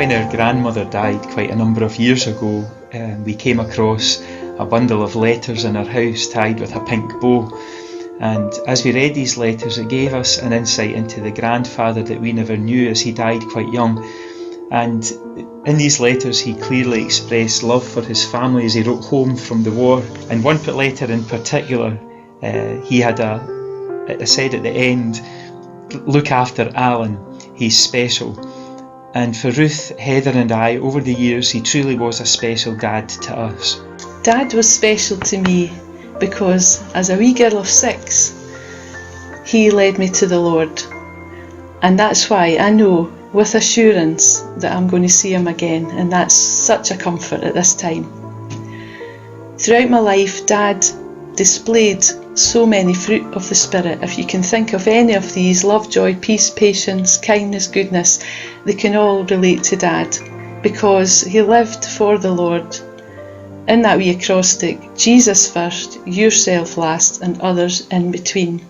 When our grandmother died quite a number of years ago, we came across a bundle of letters in our house tied with a pink bow. And as we read these letters, it gave us an insight into the grandfather that we never knew, as he died quite young. And in these letters he clearly expressed love for his family as he wrote home from the war. And one letter in particular, he had said at the end, "Look after Alan, he's special." And for Ruth, Heather and I, over the years, he truly was a special dad to us. Dad was special to me because as a wee girl of 6, he led me to the Lord. And that's why I know with assurance that I'm going to see him again, and that's such a comfort at this time. Throughout my life, Dad displayed so many fruit of the Spirit. If you can think of any of these, love, joy, peace, patience, kindness, goodness, they can all relate to Dad, because he lived for the Lord. In that wee acrostic, Jesus first, yourself last, and others in between.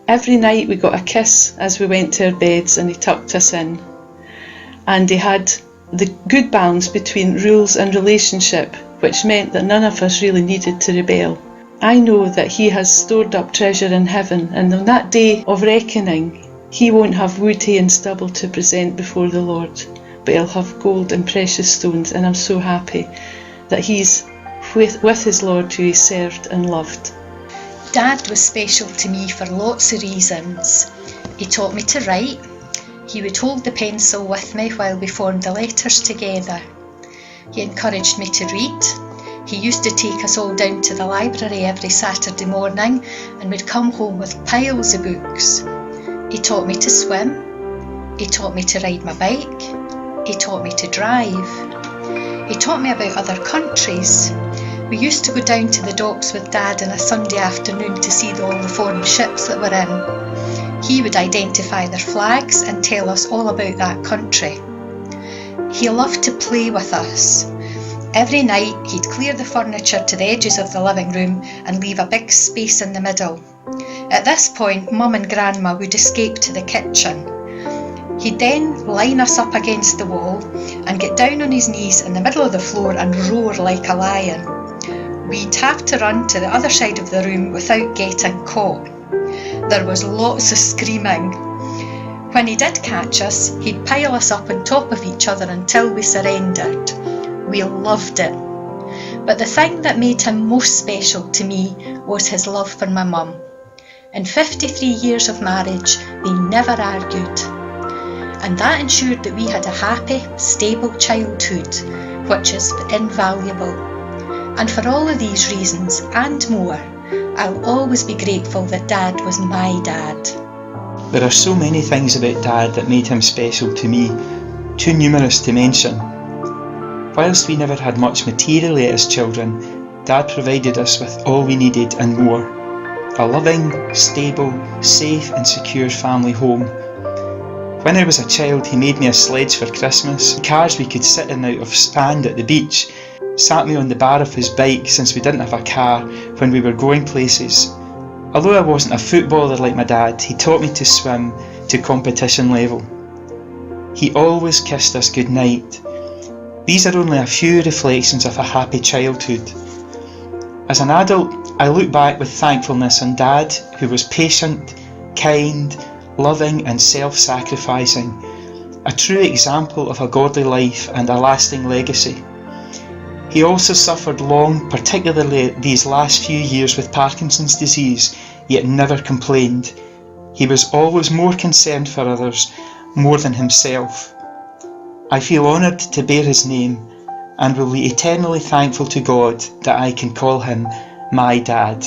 Every night we got a kiss as we went to our beds, and he tucked us in. And he had the good balance between rules and relationship, which meant that none of us really needed to rebel. I know that he has stored up treasure in heaven, and on that day of reckoning, he won't have wood, hay and stubble to present before the Lord, but he'll have gold and precious stones, and I'm so happy that he's with his Lord who he served and loved. Dad was special to me for lots of reasons. He taught me to write. He would hold the pencil with me while we formed the letters together. He encouraged me to read. He used to take us all down to the library every Saturday morning and would come home with piles of books. He taught me to swim. He taught me to ride my bike. He taught me to drive. He taught me about other countries. We used to go down to the docks with Dad on a Sunday afternoon to see all the foreign ships that were in. He would identify their flags and tell us all about that country. He loved to play with us. Every night he'd clear the furniture to the edges of the living room and leave a big space in the middle. At this point, Mum and Grandma would escape to the kitchen. He'd then line us up against the wall and get down on his knees in the middle of the floor and roar like a lion. We'd have to run to the other side of the room without getting caught. There was lots of screaming. When he did catch us, he'd pile us up on top of each other until we surrendered. We loved it. But the thing that made him most special to me was his love for my mum. In 53 years of marriage, they never argued. And that ensured that we had a happy, stable childhood, which is invaluable. And for all of these reasons and more, I'll always be grateful that Dad was my dad. There are so many things about Dad that made him special to me, too numerous to mention. Whilst we never had much materially as children, Dad provided us with all we needed and more. A loving, stable, safe and secure family home. When I was a child, he made me a sledge for Christmas, cars we could sit in out of sand at the beach, sat me on the bar of his bike since we didn't have a car when we were going places. Although I wasn't a footballer like my dad, he taught me to swim to competition level. He always kissed us goodnight. These are only a few reflections of a happy childhood. As an adult, I look back with thankfulness on Dad, who was patient, kind, loving and self-sacrificing, a true example of a godly life and a lasting legacy. He also suffered long, particularly these last few years, with Parkinson's disease, yet never complained. He was always more concerned for others, more than himself. I feel honoured to bear his name and will be eternally thankful to God that I can call him my dad.